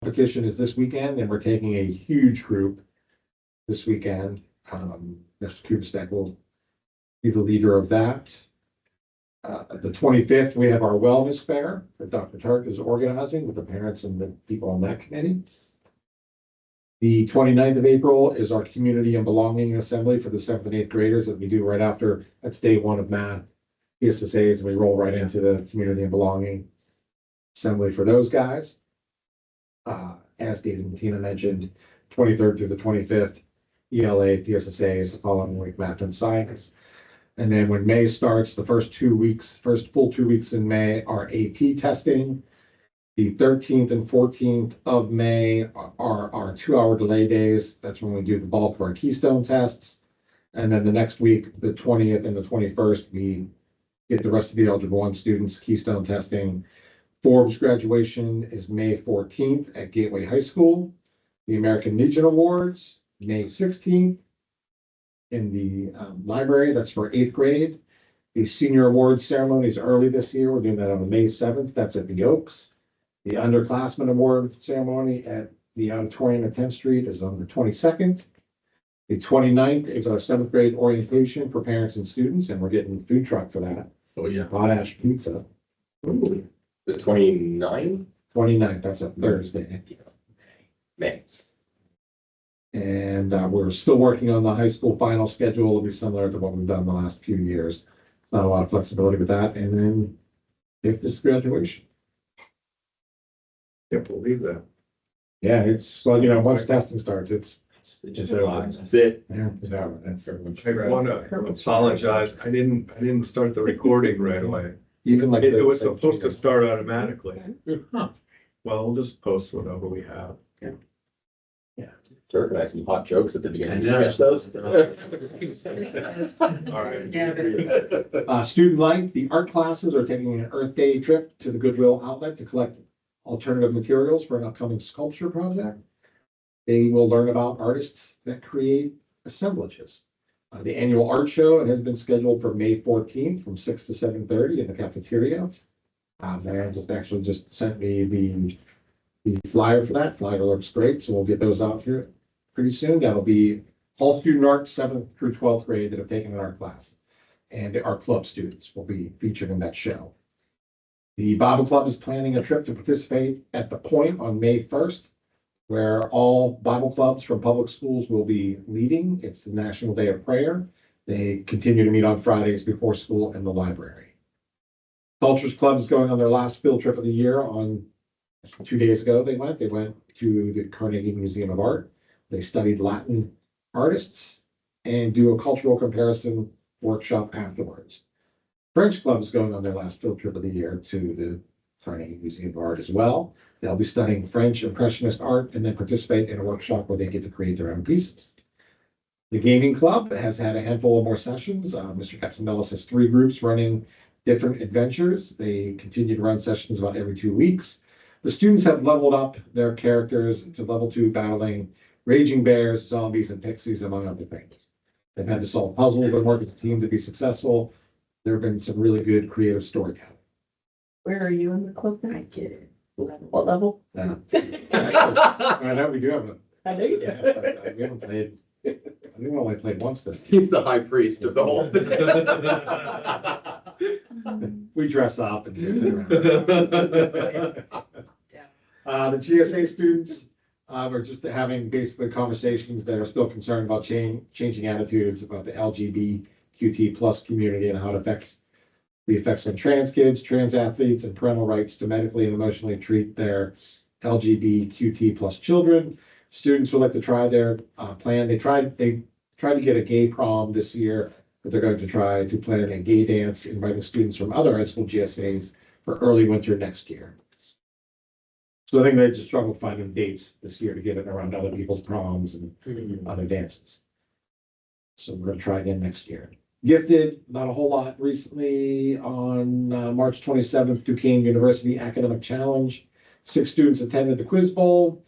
competition is this weekend, and we're taking a huge group this weekend. Mr. Kubistek will be the leader of that. The 25th, we have our wellness fair that Dr. Turk is organizing with the parents and the people on that committee. The 29th of April is our community and belonging assembly for the 7th and 8th graders that we do right after. That's day one of math PSSAs, and we roll right into the community and belonging assembly for those guys. As David and Tina mentioned, 23rd through the 25th, ELA, PSSAs, the following week, math and science. And then when May starts, the first full 2 weeks in May are AP testing. The 13th and 14th of May are our 2-hour delay days. That's when we do the bulk of our Keystone tests. And then the next week, the 20th and the 21st, we get the rest of the eligible 1 students Keystone testing. Forbes graduation is May 14th at Gateway High School. The American Legion Awards, May 16th in the library. That's for 8th grade. The senior awards ceremony is early this year. We're doing that on May 7th. That's at the Oaks. The underclassmen award ceremony at the auditorium at 10th Street is on the 22nd. The 29th is our 7th grade orientation for parents and students, and we're getting food truck for that. Oh, yeah. Hot ash pizza. Ooh, the 29th? 29th, that's a Thursday. May. And we're still working on the high school final schedule. It'll be similar to what we've done the last few years. Not a lot of flexibility with that. And then if this graduation. Can't believe that. Yeah, it's, well, you know, once testing starts, it's. It just flies. That's it. Yeah, so that's I want to apologize. I didn't start the recording right away. even like. It was supposed to start automatically. Huh. Well, we'll just post whatever we have. Turk and I had some hot jokes at the beginning. I know. You catch those? All right. Student life, the art classes are taking an Earth Day trip to the Goodwill outlet to collect alternative materials for an upcoming sculpture project. They will learn about artists that create assemblages. The annual art show has been scheduled for May 14th from 6 to 7:30 in the cafeteria. Man just sent me the flyer for that. Flyer looks great, so we'll get those out here pretty soon. That'll be all student art, 7th through 12th grade that have taken an art class. And the art club students will be featured in that show. The Bible Club is planning a trip to participate at the Point on May 1st, where all Bible clubs from public schools will be leading. It's the National Day of Prayer. They continue to meet on Fridays before school in the library. Cultures Club is going on their last field trip of the year. On 2 days ago, they went to the Carnegie Museum of Art. They studied Latin artists and do a cultural comparison workshop afterwards. French Club is going on their last field trip of the year to the Carnegie Museum of Art as well. They'll be studying French Impressionist art and then participate in a workshop where they get to create their own pieces. The Gaming Club has had a handful of more sessions. Mr. Katzenbellis has 3 groups running different adventures. They continue to run sessions about every 2 weeks. The students have leveled up their characters to level 2, battling raging bears, zombies, and pixies, among other things. They've had to solve puzzles and work as a team to be successful. There have been some really good creative storytelling. Where are you in the club? I get it. What level? I know we do have a. I know you Yeah, do. but we haven't played. I think we only played once this. He's the high priest of the whole. We dress up and. The GSA students are just having basically conversations that are still concerned about changing attitudes about the LGBTQT plus community and how it affects the effects on trans kids, trans athletes, and parental rights to medically and emotionally treat their LGBTQT plus children. Students would like to try their plan. They tried to get a gay prom this year, but they're going to try to plan a gay dance, inviting students from other high school GSAs for early winter next year. So I think they just struggled finding dates this year to get it around other people's proms and other dances. So we're gonna try again next year. Gifted, not a whole lot recently. On March 27th, Duquesne University Academic Challenge. 6 students attended the Quiz Bowl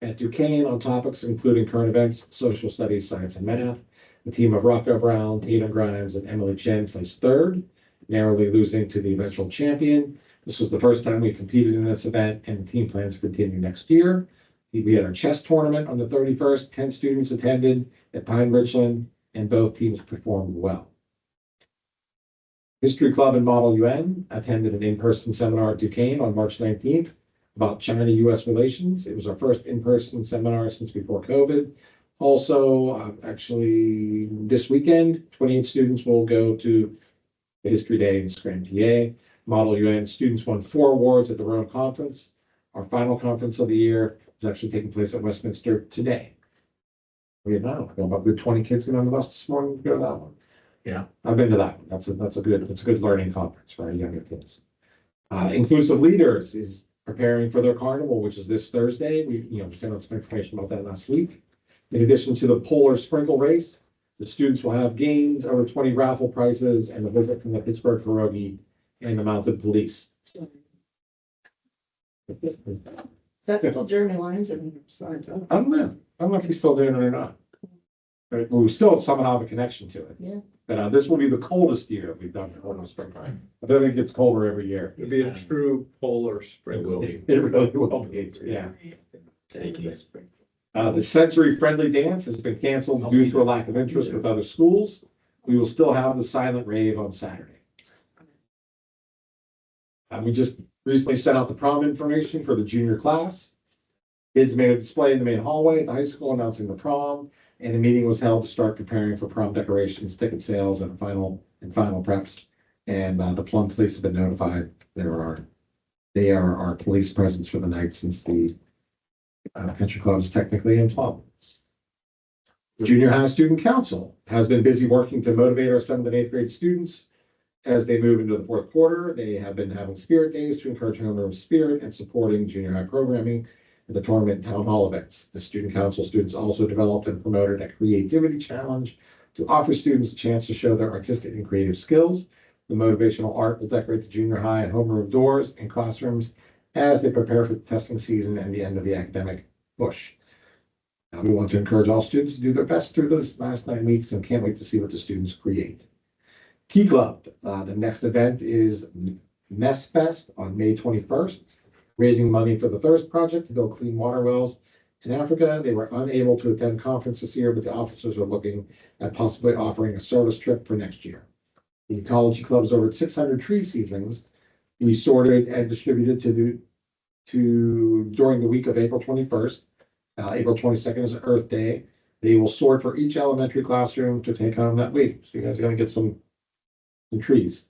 at Duquesne on topics including current events, social studies, science, and math. The team of Rocco Brown, Tatum Grimes, and Emily Chen placed 3rd, narrowly losing to the eventual champion. This was the first time we competed in this event, and the team plans to continue next year. We had our chess tournament on the 31st. 10 students attended at Pine Richland, and both teams performed well. History Club and Model UN attended an in-person seminar at Duquesne on March 19th about China-US relations. It was our first in-person seminar since before COVID. Also, actually, this weekend, 28 students will go to the History Day in Scranton, PA. Model UN students won 4 awards at the Rome Conference. Our final conference of the year is actually taking place at Westminster today. We have now about good 20 kids getting on the bus this morning to go to that one. Yeah. I've been to that one. That's a good learning conference for our younger kids. Inclusive Leaders is preparing for their carnival, which is this Thursday. We sent out some information about that last week. In addition to the Polar Sprinkle Race, the students will have gained over 20 raffle prizes and a visit from the Pittsburgh Pierogi and the Mounted Police. That's still Jeremy Lyons or signed up. I don't know. I don't know if he's still doing it or not. But we still somehow have a connection to it. Yeah. But this will be the coldest year we've done for Polar Springtime. I think it gets colder every year. It'd be a true polar sprinkle. It really will be, yeah. Thank you. The sensory friendly dance has been canceled due to a lack of interest with other schools. We will still have the silent rave on Saturday. We just recently sent out the prom information for the junior class. Kids made a display in the main hallway at the high school announcing the prom, and a meeting was held to start preparing for prom decorations, ticket sales, and final preps. And the Plum Police have been notified. They are our police presence for the night since the country club is technically in Plum. Junior high student council has been busy working to motivate our 7th and 8th grade students as they move into the 4th quarter. They have been having spirit days to encourage homeroom spirit and supporting junior high programming at the tournament and town hall events. The student council students also developed and promoted a creativity challenge to offer students a chance to show their artistic and creative skills. The motivational art will decorate the junior high homeroom doors and classrooms as they prepare for the testing season and the end of the academic push. We want to encourage all students to do their best through this last 9 weeks and can't wait to see what the students create. Key Club, the next event is Mess Fest on May 21st, raising money for the Thirst Project to build clean water wells in Africa. They were unable to attend conference this year, but the officers are looking at possibly offering a service trip for next year. The ecology club's over 600 tree seedlings we sorted and distributed during the week of April 21st. April 22nd is Earth Day. They will sort for each elementary classroom to take home that week. So you guys are going to get some trees.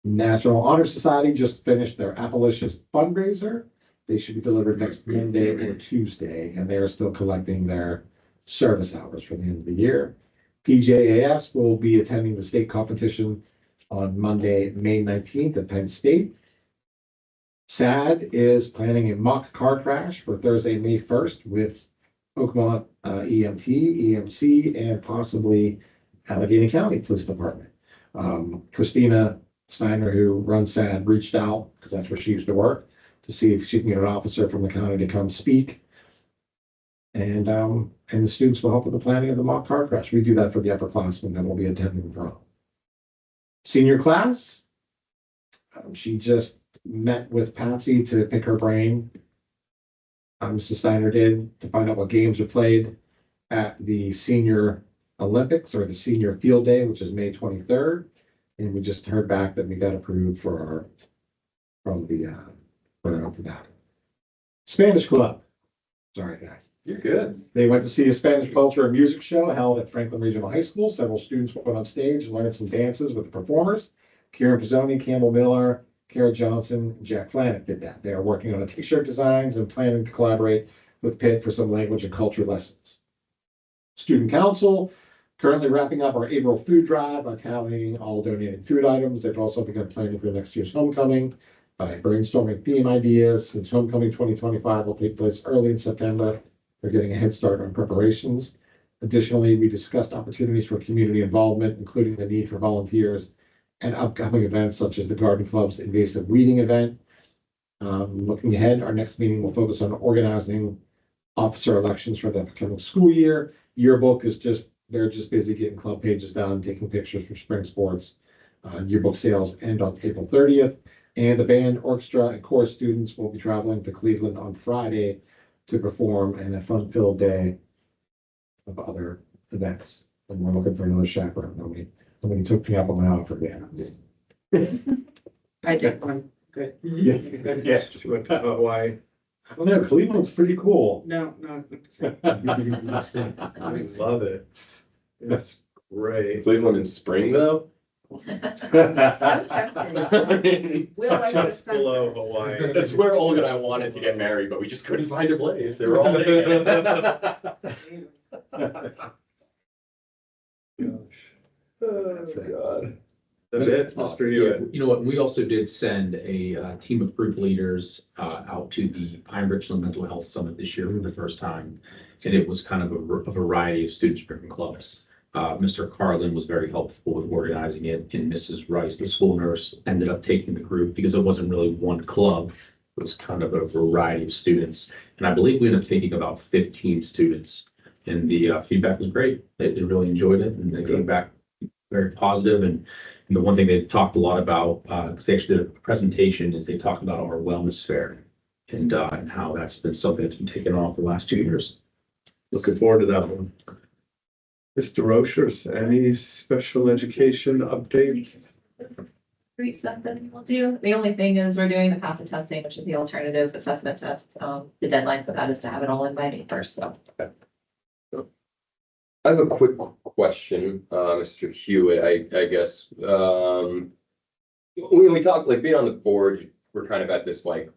National Honor Society just finished their Appalicious fundraiser. They should be delivered next Monday or Tuesday, and they are still collecting their service hours for the end of the year. PJAS will be attending the state competition on Monday, May 19th at Penn State. SAD is planning a mock car crash for Thursday, May 1st with Oakmont EMT, EMC, and possibly Allegheny County Police Department. Christina Steiner, who runs SAD, reached out, because that's where she used to work, to see if she can get an officer from the county to come speak. And the students will help with the planning of the mock car crash. We do that for the upperclassmen that will be attending the prom. Senior class, she just met with Patsy to pick her brain. Mrs. Steiner did, to find out what games are played at the Senior Olympics or the Senior Field Day, which is May 23rd. And we just heard back that we got approved for that. Spanish Club. Sorry, guys. You're good. They went to see a Spanish culture and music show held at Franklin Regional High School. Several students went on stage and learned some dances with the performers. Kieran Pizzoni, Campbell Miller, Kara Johnson, and Jack Flanick did that. They are working on t-shirt designs and planning to collaborate with Pitt for some language and culture lessons. Student Council, currently wrapping up our April food drive by tallying all donated food items. They've also begun planning for next year's homecoming by brainstorming theme ideas. Since homecoming 2025 will take place early in September, they're getting a head start on preparations. Additionally, we discussed opportunities for community involvement, including the need for volunteers and upcoming events such as the Garden Club's invasive weeding event. Looking ahead, our next meeting will focus on organizing officer elections for the upcoming school year. Yearbook is they're just busy getting club pages done, taking pictures for spring sports. Yearbook sales end on April 30th. And the band, orchestra, and chorus students will be traveling to Cleveland on Friday to perform in a fun-filled day of other events. And we're looking for another chaperone. Nobody took me up on my offer yet. I did one. Good. Yes. She went to Hawaii. I don't know, Cleveland's pretty cool. No, no. I love it. It's great. Cleveland in spring though? So tempting. Will, I would Just below Hawaii. That's where Olga and I wanted to get married, but we just couldn't find a place. They were all taken. That's it. God. The bit, Mr. Hewitt. You know what, we also did send a team of group leaders out to the Pine Richland Mental Health Summit this year for the first time. And it was kind of a variety of students-driven clubs. Mr. Carlin was very helpful with organizing it, and Mrs. Rice, the school nurse, ended up taking the group because it wasn't really one club. It was kind of a variety of students. And I believe we ended up taking about 15 students, and the feedback was great. They really enjoyed it, and they came back very positive. And the one thing they talked a lot about, because they actually did a presentation, is they talked about our wellness fair and how that's been something that's been taken off the last 2 years. Looking forward to that one. Mr. Rochers, any special education updates? Great stuff that we'll do. The only thing is we're doing the passive testing, which is the alternative assessment test. The deadline for that is to have it all in by May 1st, so. I have a quick question, Mr. Hewitt, I guess. When we talk, like being on the board, we're kind of at this like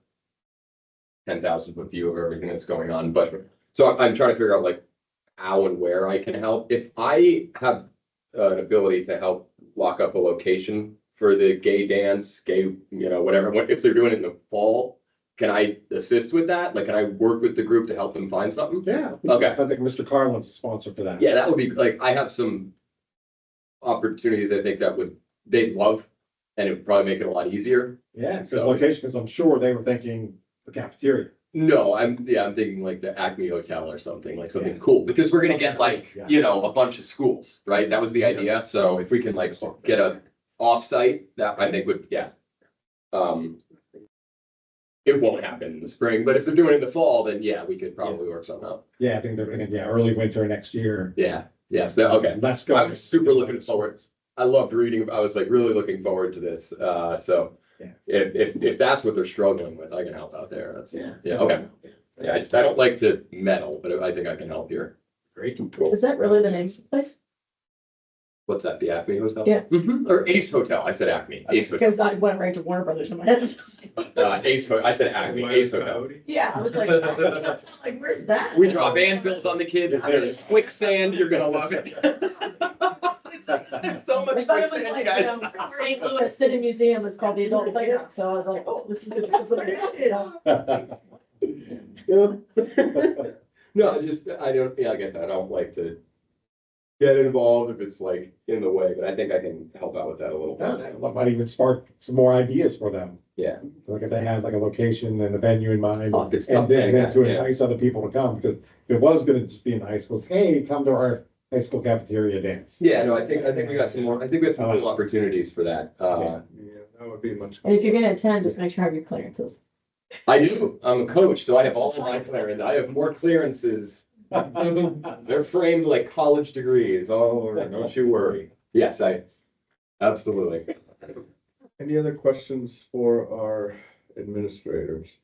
10,000 foot view of everything that's going on, but so I'm trying to figure out like how and where I can help. If I have an ability to help lock up a location for the gay dance, gay, whatever, if they're doing it in the fall, can I assist with that? Like, can I work with the group to help them find something? Yeah. Okay. I think Mr. Carlin's the sponsor for that. Yeah, that would be like, I have some opportunities I think they'd love, and it would probably make it a lot easier. Yeah, it's a So- location, because I'm sure they were thinking the cafeteria. No, I'm thinking like the Acme Hotel or something, like something Yeah. cool, because we're gonna get like, Yeah. a bunch of schools, right? That was the idea, so if we can like get a offsite, that I think would, yeah. It won't happen in the spring, but if they're doing it in the fall, then yeah, we could probably work something out. Yeah, I think they're thinking, early winter next year. Yeah, so, okay. Let's go. I was super looking forward. I loved reading, I was like really looking forward to this, so. Yeah. If that's what they're struggling with, I can help out there, that's, Yeah. yeah, okay. Yeah, I don't like to meddle, but I think I can help here. Great. Cool. Is that really the name of the place? What's that, the Acme Hotel? Yeah. Or Ace Hotel, I said Acme, Ace Hotel. Because I went right to Warner Brothers in my head. I said Acme, Ace Hotel. Yeah, I was like, like, where's that? We drop anvils on the kids, there's quicksand, you're gonna love it. There's so I much thought it was quicksand, like, guys. St. Louis City Museum is called the Adult Playground, so I was like, oh, this is good. That's what it is. No, I guess I don't like to get involved if it's like in the way, but I think I can help out with that a little bit. That might even spark some more ideas for them. Yeah. Like if they had like a location and a venue in mind, Oh, good stuff, and then yeah, to yeah. entice other people to come, because if it was gonna just be in high school, hey, come to our high school cafeteria dance. Yeah, no, I think we got some more, I think we have some cool opportunities for that. Yeah, that would be much. And if you're gonna attend, just make sure you have your clearances. I do, I'm a coach, so I have all of my clearance, I have more clearances. They're framed like college degrees, don't you worry. Yes, absolutely. Any other questions for our administrators?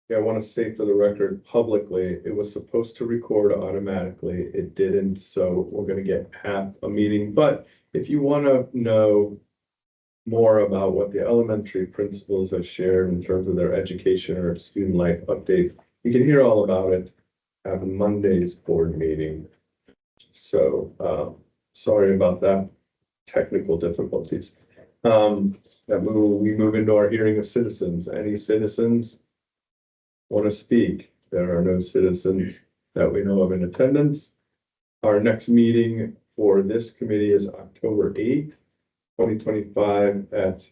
Yeah, I want to say for the record publicly, it was supposed to record automatically. It didn't, so we're gonna get half a meeting. But if you want to know more about what the elementary principals have shared in terms of their education or student life updates, you can hear all about it at Monday's board meeting. So, sorry about that, technical difficulties. That we move into our hearing of citizens. Any citizens want to speak? There are no citizens that we know of in attendance. Our next meeting for this committee is October 8th, 2025 at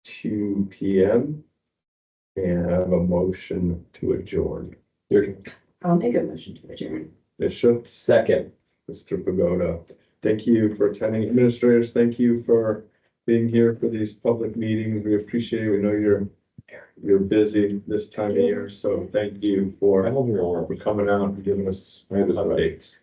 2 p.m. And I have a motion to adjourn. I'll make a motion to adjourn. Bishop, Second. Mr. Pagoda. Thank you for attending. Administrators, thank you for being here for these public meetings. We appreciate it. We know you're busy this time of year, so thank you for coming out and giving us updates.